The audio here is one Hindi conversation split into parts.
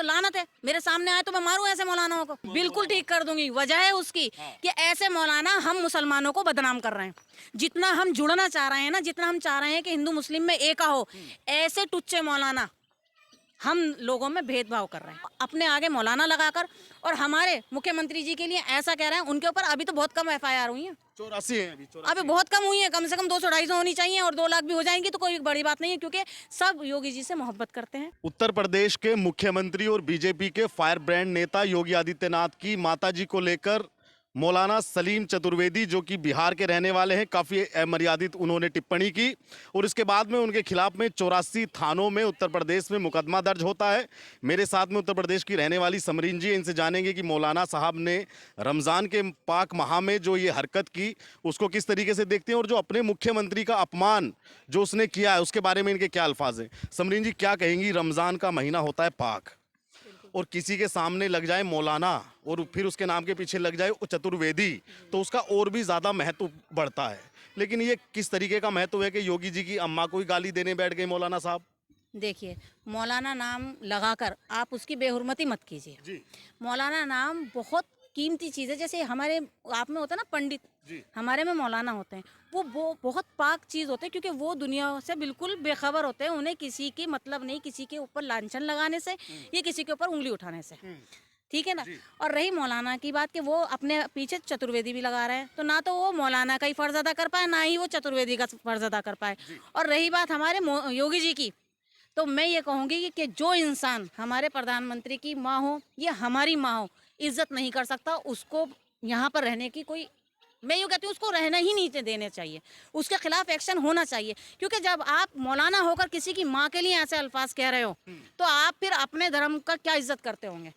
तो लानत है, मेरे सामने आए तो मैं मारूं ऐसे मौलानाओं को। बिल्कुल ठीक कर दूंगी। वजह है उसकी कि ऐसे मौलाना हम मुसलमानों को बदनाम कर रहे हैं। जितना हम जुड़ना चाह रहे हैं ना, जितना हम चाह रहे हैं कि हिंदू मुस्लिम में एका हो, ऐसे टुच्चे मौलाना हम लोगों में भेदभाव कर रहे हैं अपने आगे मौलाना लगाकर। और हमारे मुख्यमंत्री जी के लिए ऐसा कह रहे हैं, उनके ऊपर अभी तो बहुत कम FIR हुई है, 84 है अभी, 84 अभी बहुत कम हुई है। कम से कम 200-250 होनी चाहिए, और 2 लाख भी हो जाएंगी तो कोई बड़ी बात नहीं है, क्योंकि सब योगी जी से मोहब्बत करते हैं। उत्तर प्रदेश के मुख्यमंत्री और बीजेपी के फायर ब्रांड नेता योगी आदित्यनाथ की माताजी को लेकर मौलाना सलीम चतुर्वेदी, जो कि बिहार के रहने वाले हैं, काफ़ी अमर्यादित उन्होंने टिप्पणी की और इसके बाद में उनके खिलाफ में 84 थानों में उत्तर प्रदेश में मुकदमा दर्ज होता है। मेरे साथ में उत्तर प्रदेश की रहने वाली समरीन जी, इनसे जानेंगे कि मौलाना साहब ने रमज़ान के पाक माह में जो ये हरकत की उसको किस तरीके से देखते हैं, और जो अपने मुख्यमंत्री का अपमान जो उसने किया है उसके बारे में इनके क्या अल्फाज हैं। समरीन जी, क्या कहेंगी? रमज़ान का महीना होता है पाक, और किसी के सामने लग जाए मौलाना और फिर उसके नाम के पीछे लग जाए चतुर्वेदी, तो उसका और भी ज़्यादा महत्व बढ़ता है। लेकिन ये किस तरीके का महत्व है कि योगी जी की अम्मा को ही गाली देने बैठ गए मौलाना साहब? देखिए, मौलाना नाम लगाकर आप उसकी बेहुरमती मत कीजिए जी मौलाना नाम बहुत कीमती चीज़ है। जैसे हमारे आप में होता है ना पंडित, जी हमारे में मौलाना होते हैं। वो बहुत पाक चीज़ होते हैं, क्योंकि वो दुनिया से बिल्कुल बेखबर होते हैं। उन्हें किसी की मतलब नहीं, किसी के ऊपर लांछन लगाने से या किसी के ऊपर उंगली उठाने से, ठीक है ना। और रही मौलाना की बात कि वो अपने पीछे चतुर्वेदी भी लगा रहे हैं, तो ना तो वो मौलाना का ही फर्ज अदा कर पाए, ना ही वो चतुर्वेदी का फर्ज अदा कर पाए। और रही बात हमारे योगी जी की, तो मैं ये कहूँगी कि जो इंसान हमारे प्रधानमंत्री की माँ हो या हमारी माँ हो, इज्जत नहीं कर सकता, उसको यहाँ पर रहने की कोई, मैं यूँ कहती हूँ, उसको रहना ही नहीं देने चाहिए। उसके खिलाफ एक्शन होना चाहिए, क्योंकि जब आप मौलाना होकर किसी की माँ के लिए ऐसे अल्फाज कह रहे हो, तो आप फिर अपने धर्म का क्या इज्जत करते होंगे,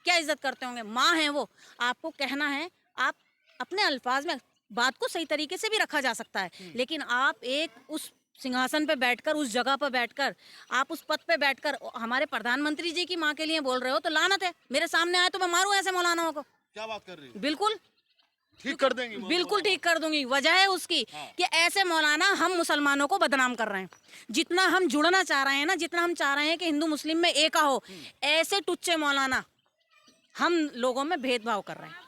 क्या इज्जत करते होंगे? माँ है वो, आपको कहना है, आप अपने अल्फाज में बात को सही तरीके से भी रखा जा सकता है, लेकिन आप एक उस सिंहासन पे बैठकर, उस जगह पर बैठकर, आप उस पद पे बैठकर हमारे प्रधानमंत्री जी की माँ के लिए बोल रहे हो, तो लानत है, मेरे सामने आए तो मैं मारूं ऐसे मौलानाओं को। क्या बात कर रही है? बिल्कुल ठीक कर देंगी? बिल्कुल ठीक कर दूंगी। वजह है उसकी कि ऐसे मौलाना हम मुसलमानों को बदनाम कर रहे हैं। जितना हम जुड़ना चाह रहे हैं ना, जितना हम चाह रहे हैं कि हिंदू मुस्लिम में एका हो, ऐसे टुच्चे मौलाना हम लोगों में भेदभाव कर रहे हैं।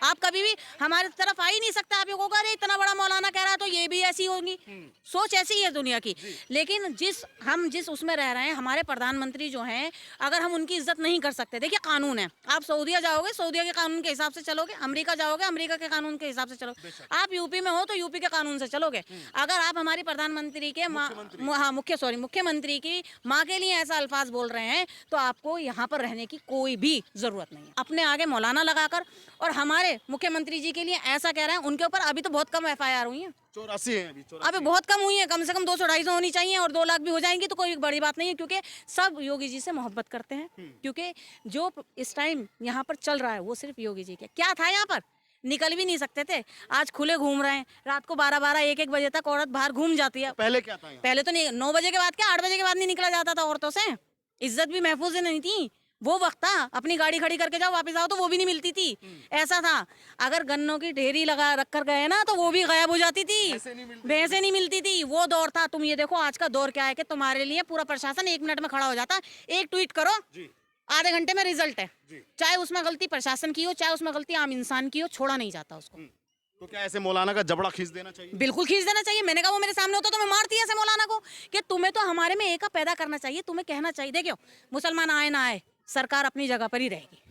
आप कभी भी हमारे तरफ आ ही नहीं सकता। आप ये कहोगे अरे इतना बड़ा मौलाना कह रहा है तो ये भी ऐसी होगी। सोच ऐसी ही है दुनिया की। लेकिन जिस उसमें रह रहे हैं, हमारे प्रधानमंत्री जो हैं, अगर हम उनकी इज्जत नहीं कर सकते, देखिए कानून है, आप सऊदीया जाओगे, सऊदीया के कानून के हिसाब से चलोगे, अमेरिका जाओगे, अमेरिका के कानून के हिसाब से चलोगे, आप यूपी में हो तो यूपी के कानून से चलोगे। अगर आप हमारी प्रधानमंत्री के मुख्यमंत्री की माँ के लिए ऐसा अल्फाज बोल रहे हैं, तो आपको यहाँ पर रहने की कोई भी जरूरत नहीं है। अपने आगे मौलाना लगाकर और हमारे मुख्यमंत्री जी के लिए ऐसा कह रहे हैं, उनके ऊपर अभी तो बहुत कम FIR हुई है, 84 है अभी, 84 अभी बहुत कम हुई है। कम से कम 200-250 होनी चाहिए, और 2 लाख भी हो जाएंगी तो कोई बड़ी बात नहीं है, क्योंकि सब योगी जी से मोहब्बत करते हैं। क्योंकि जो इस टाइम यहाँ पर चल रहा है वो सिर्फ योगी जी के। क्या था यहाँ पर, निकल भी नहीं सकते थे, आज खुले घूम रहे हैं। रात को 12-12, 1-1 बजे तक औरत बाहर घूम जाती है। पहले क्या था यहाँ? पहले तो नहीं, 9 बजे के बाद क्या, 8 बजे के बाद नहीं निकला जाता था औरतों से। इज्जत भी महफूज नहीं थी, वो वक्त था। अपनी गाड़ी खड़ी करके जाओ, वापस आओ तो वो भी नहीं मिलती थी। ऐसा था, अगर गन्नों की ढेरी लगा रख कर गए ना, तो वो भी गायब हो जाती थी, भैंसे नहीं मिलती थी। वो दौर था। तुम ये देखो आज का दौर क्या है कि तुम्हारे लिए पूरा प्रशासन 1 मिनट में खड़ा हो जाता। एक ट्वीट करो, आधे घंटे में रिजल्ट है। चाहे उसमें गलती प्रशासन की हो, चाहे उसमें गलती आम इंसान की हो, छोड़ा नहीं जाता उसको। तो क्या ऐसे मौलाना का जबड़ा खींच देना चाहिए? बिल्कुल खींच देना चाहिए। मैंने कहा वो मेरे सामने होता तो मैं मारती ऐसे मौलाना को, कि तुम्हें तो हमारे में एका पैदा करना चाहिए। तुम्हें कहना चाहिए, देखियो मुसलमान आए ना आए, सरकार अपनी जगह पर ही रहेगी।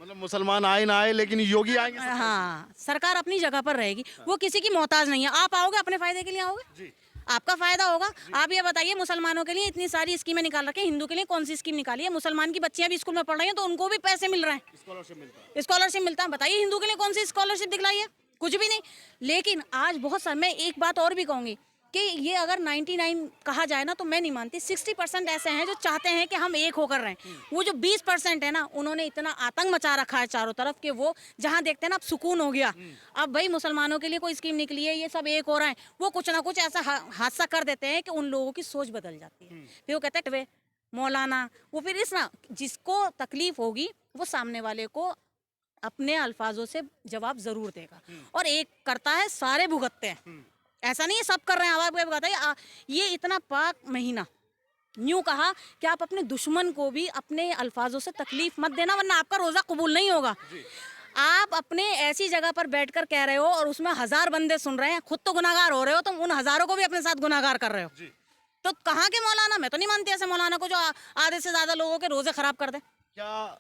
मतलब मुसलमान आए ना आए, लेकिन योगी आएंगे सब। हाँ, सरकार अपनी जगह पर रहेगी, वो किसी की मोहताज नहीं है। आप आओगे अपने फायदे के लिए आओगे, आपका फायदा होगा। आप ये बताइए, मुसलमानों के लिए इतनी सारी स्कीमें निकाल रखी है, हिंदू के लिए कौन सी स्कीम निकाली है? मुसलमान की बच्चियां भी स्कूल में पढ़ रही हैं तो उनको भी पैसे मिल रहे हैं, स्कॉलरशिप मिलता है। बताइए हिंदू के लिए कौन सी स्कॉलरशिप दिखलाई है? कुछ भी नहीं। लेकिन आज बहुत सारे, मैं एक बात और भी कहूंगी कि ये अगर 99 कहा जाए ना, तो मैं नहीं मानती। 60% ऐसे हैं जो चाहते हैं कि हम एक होकर रहें। वो जो 20% है ना, उन्होंने इतना आतंक मचा रखा है चारों तरफ कि वो जहां देखते हैं ना, अब सुकून हो गया। अब भाई मुसलमानों के लिए कोई स्कीम निकली है, ये सब एक हो रहे हैं, वो कुछ ना कुछ ऐसा हादसा कर देते हैं कि उन लोगों की सोच बदल जाती है। फिर वो कहते हैं वे मौलाना, वो फिर इस ना, जिसको तकलीफ होगी वो सामने वाले को अपने अल्फाजों से जवाब जरूर देगा। और एक करता है सारे भुगतते हैं, ऐसा नहीं है सब कर रहे हैं। अब आपको बताइए, ये इतना पाक महीना, यूं कहा कि आप अपने दुश्मन को भी अपने अल्फाजों से तकलीफ मत देना, वरना आपका रोजा कबूल नहीं होगा। आप अपने ऐसी जगह पर बैठकर कह रहे हो और उसमें 1000 बंदे सुन रहे हैं, खुद तो गुनाहगार हो रहे हो, तुम उन हजारों को भी अपने साथ गुनाहगार कर रहे हो। तो कहाँ के मौलाना? मैं तो नहीं मानती ऐसे मौलाना को जो आधे से ज्यादा लोगों के रोजे खराब कर दे। क्या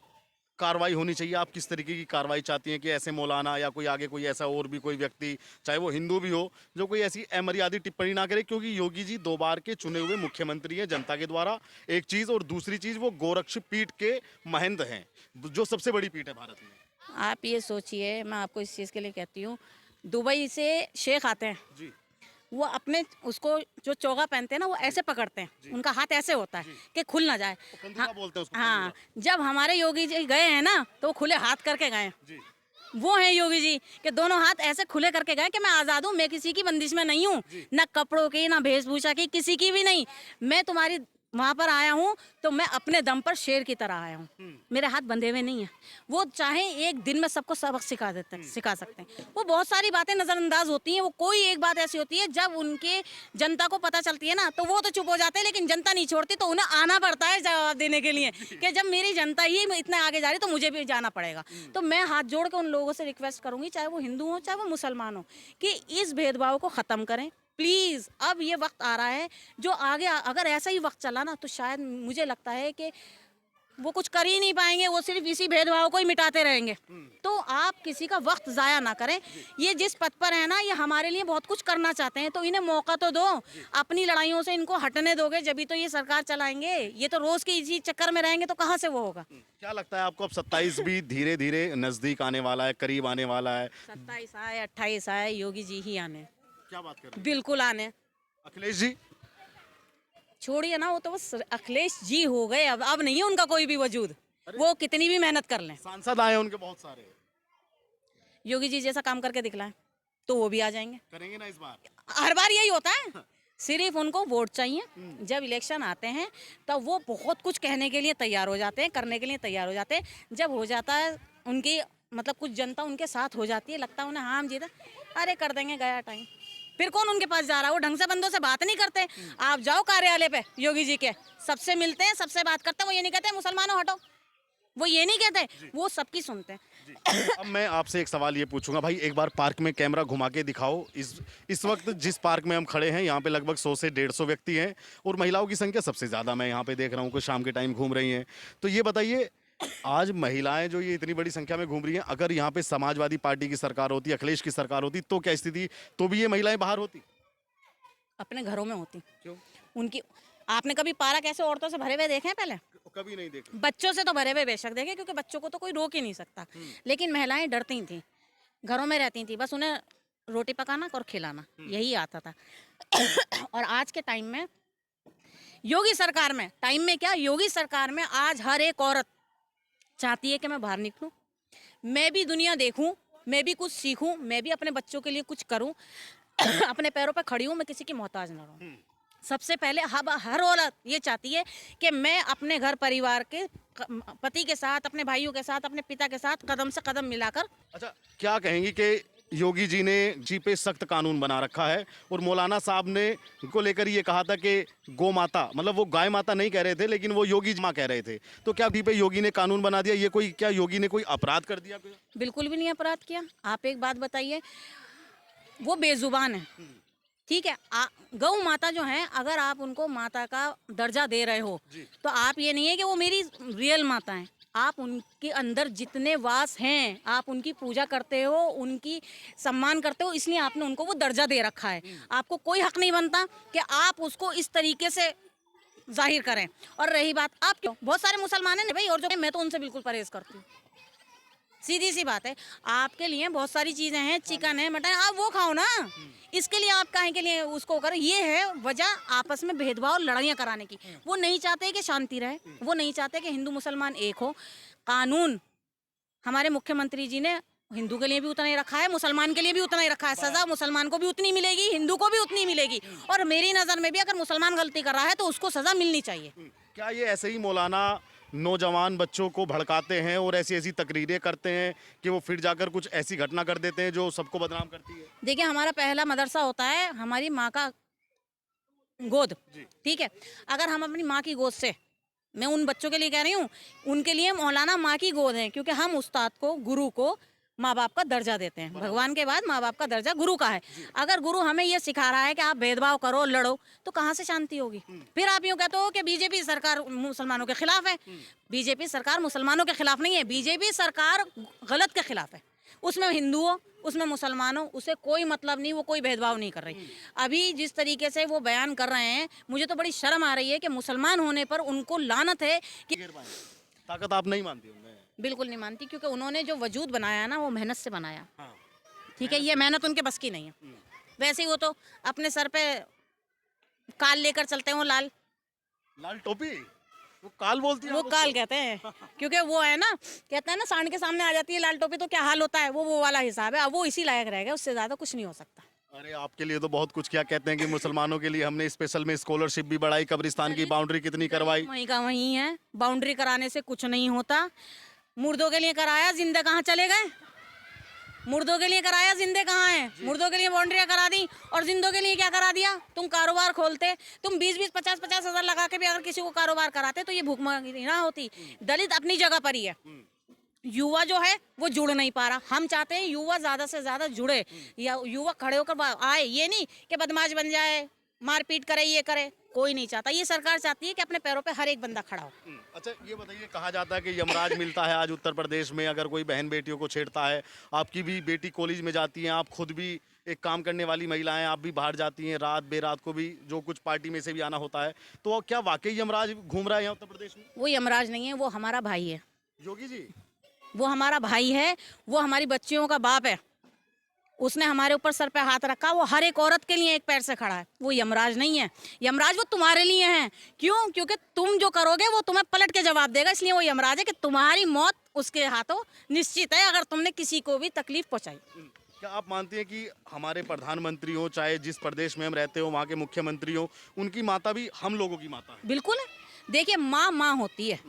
कार्रवाई होनी चाहिए? आप किस तरीके की कार्रवाई चाहती हैं कि ऐसे मौलाना या कोई आगे कोई ऐसा और भी कोई व्यक्ति, चाहे वो हिंदू भी हो, जो कोई ऐसी अमर्यादित टिप्पणी ना करे? क्योंकि योगी जी 2 बार के चुने हुए मुख्यमंत्री हैं जनता के द्वारा, एक चीज, और दूसरी चीज वो गोरक्ष पीठ के महंत हैं, जो सबसे बड़ी पीठ है भारत में। आप ये सोचिए, मैं आपको इस चीज़ के लिए कहती हूँ, दुबई से शेख आते हैं, जी वो अपने उसको जो चोगा पहनते हैं ना, वो ऐसे पकड़ते हैं, उनका हाथ ऐसे होता है कि खुल ना जाए। कंधुआ बोलते हैं उसको, हाँ, जब हमारे योगी जी गए हैं ना, तो वो खुले हाथ करके गए। जी वो हैं योगी जी कि दोनों हाथ ऐसे खुले करके गए कि मैं आज़ाद हूँ, मैं किसी की बंदिश में नहीं हूँ, ना कपड़ों की, ना वेशभूषा की, किसी की भी नहीं। मैं तुम्हारी वहाँ पर आया हूँ तो मैं अपने दम पर शेर की तरह आया हूँ, मेरे हाथ बंधे हुए नहीं हैं। वो चाहे एक दिन में सबको सबक सिखा सकते हैं। वो बहुत सारी बातें नज़रअंदाज होती हैं, वो कोई एक बात ऐसी होती है जब उनके जनता को पता चलती है ना, तो वो तो चुप हो जाते हैं, लेकिन जनता नहीं छोड़ती, तो उन्हें आना पड़ता है जवाब देने के लिए कि जब मेरी जनता ही इतना आगे जा रही तो मुझे भी जाना पड़ेगा। तो मैं हाथ जोड़ के उन लोगों से रिक्वेस्ट करूंगी, चाहे वो हिंदू हो चाहे वो मुसलमान हो, कि इस भेदभाव को ख़त्म करें प्लीज़। अब ये वक्त आ रहा है जो आगे अगर ऐसा ही वक्त चला ना, तो शायद मुझे लगता है कि वो कुछ कर ही नहीं पाएंगे, वो सिर्फ इसी भेदभाव को ही मिटाते रहेंगे। तो आप किसी का वक्त ज़ाया ना करें। ये जिस पद पर है ना, ये हमारे लिए बहुत कुछ करना चाहते हैं, तो इन्हें मौका तो दो। अपनी लड़ाइयों से इनको हटने दोगे जब तो ये सरकार चलाएंगे। ये तो रोज़ के इसी चक्कर में रहेंगे तो कहाँ से वो होगा। क्या लगता है आपको, अब 27 भी धीरे धीरे नजदीक आने वाला है, करीब आने वाला है? 27 आए 28 आए, योगी जी ही आने, क्या बात कर रहे हैं? बिल्कुल आने। अखिलेश जी? छोड़िए ना, वो तो बस अखिलेश जी हो गए, अब नहीं है उनका कोई भी वजूद। वो कितनी भी मेहनत कर लें, सांसद आए हैं उनके बहुत सारे, योगी जी जैसा काम करके दिखलाएं तो वो भी आ जाएंगे। करेंगे ना इस बार? हर बार यही होता है, सिर्फ उनको वोट चाहिए। जब इलेक्शन आते हैं तब वो बहुत कुछ कहने के लिए तैयार हो जाते हैं, करने के लिए तैयार हो जाते हैं। जब हो जाता है उनकी मतलब कुछ जनता उनके साथ हो जाती है, लगता है उन्हें हाँ हम जीते, अरे कर देंगे, गया टाइम। फिर कौन उनके पास जा रहा है? वो ढंग से बंदों से बात नहीं करते। आप जाओ कार्यालय पे योगी जी के, सबसे मिलते हैं, सबसे बात करते हैं। वो ये नहीं कहते मुसलमानों हटो, वो ये नहीं कहते, वो सबकी सुनते हैं। अब मैं आपसे एक सवाल ये पूछूंगा भाई, एक बार पार्क में कैमरा घुमा के दिखाओ। इस वक्त जिस पार्क में हम खड़े हैं, यहाँ पे लगभग 100 से 150 व्यक्ति हैं, और महिलाओं की संख्या सबसे ज़्यादा मैं यहाँ पे देख रहा हूँ कि शाम के टाइम घूम रही हैं। तो ये बताइए, आज महिलाएं जो ये इतनी बड़ी संख्या में घूम रही हैं, अगर यहाँ पे समाजवादी पार्टी की सरकार होती, अखिलेश की सरकार होती, तो क्या स्थिति? तो भी ये महिलाएं बाहर होती? अपने घरों में होती क्यों? उनकी। आपने कभी पार्क ऐसे औरतों से भरे हुए देखे हैं? पहले कभी नहीं देखा। बच्चों से तो भरे हुए बेशक देखे, क्योंकि बच्चों को तो कोई रोक ही नहीं सकता। लेकिन महिलाएं डरती थी, घरों में रहती थी, बस उन्हें रोटी पकाना और खिलाना यही आता था। और आज के टाइम में योगी सरकार में, टाइम में क्या, योगी सरकार में आज हर एक औरत चाहती है कि मैं बाहर निकलूं, मैं भी दुनिया देखूं, मैं भी कुछ सीखूं, मैं भी अपने बच्चों के लिए कुछ करूं, अपने पैरों पर खड़ी हूं, मैं किसी की मोहताज ना रहूं। सबसे पहले हर औरत ये चाहती है कि मैं अपने घर परिवार के पति के साथ, अपने भाइयों के साथ, अपने पिता के साथ कदम से कदम मिलाकर। अच्छा, क्या कहेंगी कि योगी जी ने जी पे सख्त कानून बना रखा है, और मौलाना साहब ने को लेकर ये कहा था कि गौ माता, मतलब वो गाय माता नहीं कह रहे थे, लेकिन वो योगी माँ कह रहे थे, तो क्या जी पे योगी ने कानून बना दिया? ये कोई, क्या योगी ने कोई अपराध कर दिया? बिल्कुल भी नहीं अपराध किया। आप एक बात बताइए, वो बेजुबान है, ठीक है। गौ माता जो है, अगर आप उनको माता का दर्जा दे रहे हो, तो आप ये नहीं है कि वो मेरी रियल माता है, आप उनके अंदर जितने वास हैं, आप उनकी पूजा करते हो, उनकी सम्मान करते हो, इसलिए आपने उनको वो दर्जा दे रखा है। आपको कोई हक नहीं बनता कि आप उसको इस तरीके से जाहिर करें। और रही बात, आप क्यों, बहुत सारे मुसलमान हैं भाई, और जो मैं तो उनसे बिल्कुल परहेज करती हूँ, सीधी सी बात है। आपके लिए बहुत सारी चीजें हैं, चिकन है, मटन, आप वो खाओ ना, इसके लिए आप काहे के लिए उसको करें? ये है वजह आपस में भेदभाव, लड़ाइयाँ कराने की। वो नहीं चाहते कि शांति रहे, वो नहीं चाहते कि हिंदू मुसलमान एक हो। कानून हमारे मुख्यमंत्री जी ने हिंदू के लिए भी उतना ही रखा है, मुसलमान के लिए भी उतना ही रखा है। सजा मुसलमान को भी उतनी मिलेगी, हिंदू को भी उतनी मिलेगी। और मेरी नज़र में भी अगर मुसलमान गलती कर रहा है तो उसको सजा मिलनी चाहिए। क्या ये ऐसे ही मौलाना नौजवान बच्चों को भड़काते हैं और ऐसी ऐसी तकरीरें करते हैं कि वो फिर जाकर कुछ ऐसी घटना कर देते हैं जो सबको बदनाम करती है? देखिए, हमारा पहला मदरसा होता है हमारी माँ का गोद, ठीक है। अगर हम अपनी माँ की गोद से, मैं उन बच्चों के लिए कह रही हूँ, उनके लिए मौलाना माँ की गोद है, क्योंकि हम उस्ताद को, गुरु को माँ बाप का दर्जा देते हैं। भगवान के बाद माँ बाप का दर्जा गुरु का है। अगर गुरु हमें ये सिखा रहा है कि आप भेदभाव करो, लड़ो, तो कहाँ से शांति होगी? फिर आप यूँ कहते हो कि बीजेपी सरकार मुसलमानों के खिलाफ है। बीजेपी सरकार मुसलमानों के खिलाफ नहीं है, बीजेपी सरकार गलत के खिलाफ है। उसमें हिंदुओं, उसमें मुसलमानों, उसे कोई मतलब नहीं, वो कोई भेदभाव नहीं कर रही। अभी जिस तरीके से वो बयान कर रहे हैं, मुझे तो बड़ी शर्म आ रही है कि मुसलमान होने पर उनको लानत है कि ताकत आप नहीं मानती उनमें? बिल्कुल नहीं मानती, क्योंकि उन्होंने जो वजूद बनाया ना, वो मेहनत से बनाया। हाँ। ठीक है, ये मेहनत उनके बस की नहीं है। वैसे ही वो तो अपने सर पे काल लेकर चलते हैं, वो लाल टोपी, वो काल बोलती है वो आप काल उसको? कहते हैं, क्योंकि वो है ना, कहते हैं ना, सांड के सामने आ जाती है लाल टोपी तो क्या हाल होता है, वो वाला हिसाब है। अब वो इसी लायक रह गया, उससे ज्यादा कुछ नहीं हो सकता। अरे आपके लिए तो बहुत कुछ किया, कहते हैं कि मुसलमानों के लिए हमने स्पेशल में स्कॉलरशिप भी बढ़ाई, कब्रिस्तान की बाउंड्री कितनी करवाई। वहीं का वहीं है, बाउंड्री कराने से कुछ नहीं होता। मुर्दों के लिए कराया, जिंदे कहाँ चले गए? मुर्दों के लिए कराया, जिंदे कहाँ हैं? मुर्दों के लिए बाउंड्रियां करा दी, और जिंदों के लिए क्या करा दिया? तुम कारोबार खोलते, तुम 20-20, 50-50 हजार लगा के भी अगर किसी को कारोबार कराते तो ये भूखमरी ना होती। दलित अपनी जगह पर ही है, युवा जो है वो जुड़ नहीं पा रहा। हम चाहते हैं युवा ज्यादा से ज्यादा जुड़े, या युवा खड़े होकर आए, ये नहीं कि बदमाश बन जाए, मारपीट करे, ये करे, कोई नहीं चाहता। ये सरकार चाहती है कि अपने पैरों पे हर एक बंदा खड़ा हो। अच्छा ये बताइए, कहा जाता है कि यमराज मिलता है आज उत्तर प्रदेश में अगर कोई बहन बेटियों को छेड़ता है। आपकी भी बेटी कॉलेज में जाती हैं, आप खुद भी एक काम करने वाली महिला हैं, आप भी बाहर जाती हैं रात बेरात को भी, जो कुछ पार्टी में से भी आना होता है, तो क्या वाकई यमराज घूम रहा है यहाँ उत्तर प्रदेश में? वो यमराज नहीं है, वो हमारा भाई है। योगी जी वो हमारा भाई है, वो हमारी बच्चियों का बाप है। उसने हमारे ऊपर सर पे हाथ रखा, वो हर एक औरत के लिए एक पैर से खड़ा है। वो यमराज नहीं है। यमराज वो तुम्हारे लिए है। क्यों? क्योंकि तुम जो करोगे वो तुम्हें पलट के जवाब देगा, इसलिए वो यमराज है कि तुम्हारी मौत उसके हाथों निश्चित है अगर तुमने किसी को भी तकलीफ पहुंचाई। क्या आप मानती हैं कि हमारे प्रधानमंत्री हो, चाहे जिस प्रदेश में हम रहते हो वहाँ के मुख्यमंत्री हो, उनकी माता भी हम लोगों की माता है? बिल्कुल है। देखिए, माँ माँ होती है।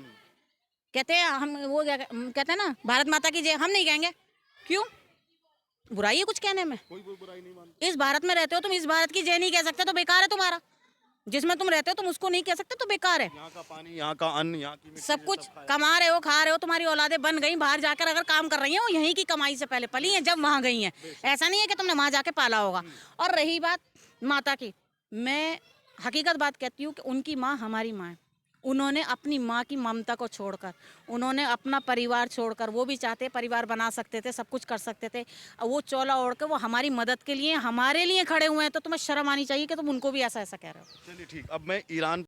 कहते हैं हम, वो कहते हैं ना, भारत माता की जय। हम नहीं कहेंगे, क्यों? बुराई है कुछ कहने में? कोई बुराई नहीं मानता। इस भारत में रहते हो तुम, इस भारत की जय नहीं कह सकते तो बेकार है तुम्हारा। जिसमें तुम रहते हो तुम उसको नहीं कह सकते तो बेकार है। यहाँ का पानी, यहाँ का अन्न, यहाँ की मिट्टी, सब कुछ कमा रहे हो, खा रहे हो, तुम्हारी औलादे बन गई, बाहर जाकर अगर काम कर रही हैं, वो यहीं की कमाई से पहले पली हैं जब वहाँ गई हैं। ऐसा नहीं है कि तुमने वहाँ जाके पाला होगा। और रही बात माता की, मैं हकीकत बात कहती हूँ कि उनकी माँ हमारी माँ है। उन्होंने अपनी माँ की ममता को छोड़कर, उन्होंने अपना परिवार छोड़कर, वो भी चाहते परिवार बना सकते थे, सब कुछ कर सकते थे, वो चोला ओढ़ के वो हमारी मदद के लिए, हमारे लिए खड़े हुए हैं। तो तुम्हें शर्म आनी चाहिए कि तुम उनको भी ऐसा ऐसा कह रहे हो। चलिए ठीक, अब मैं ईरान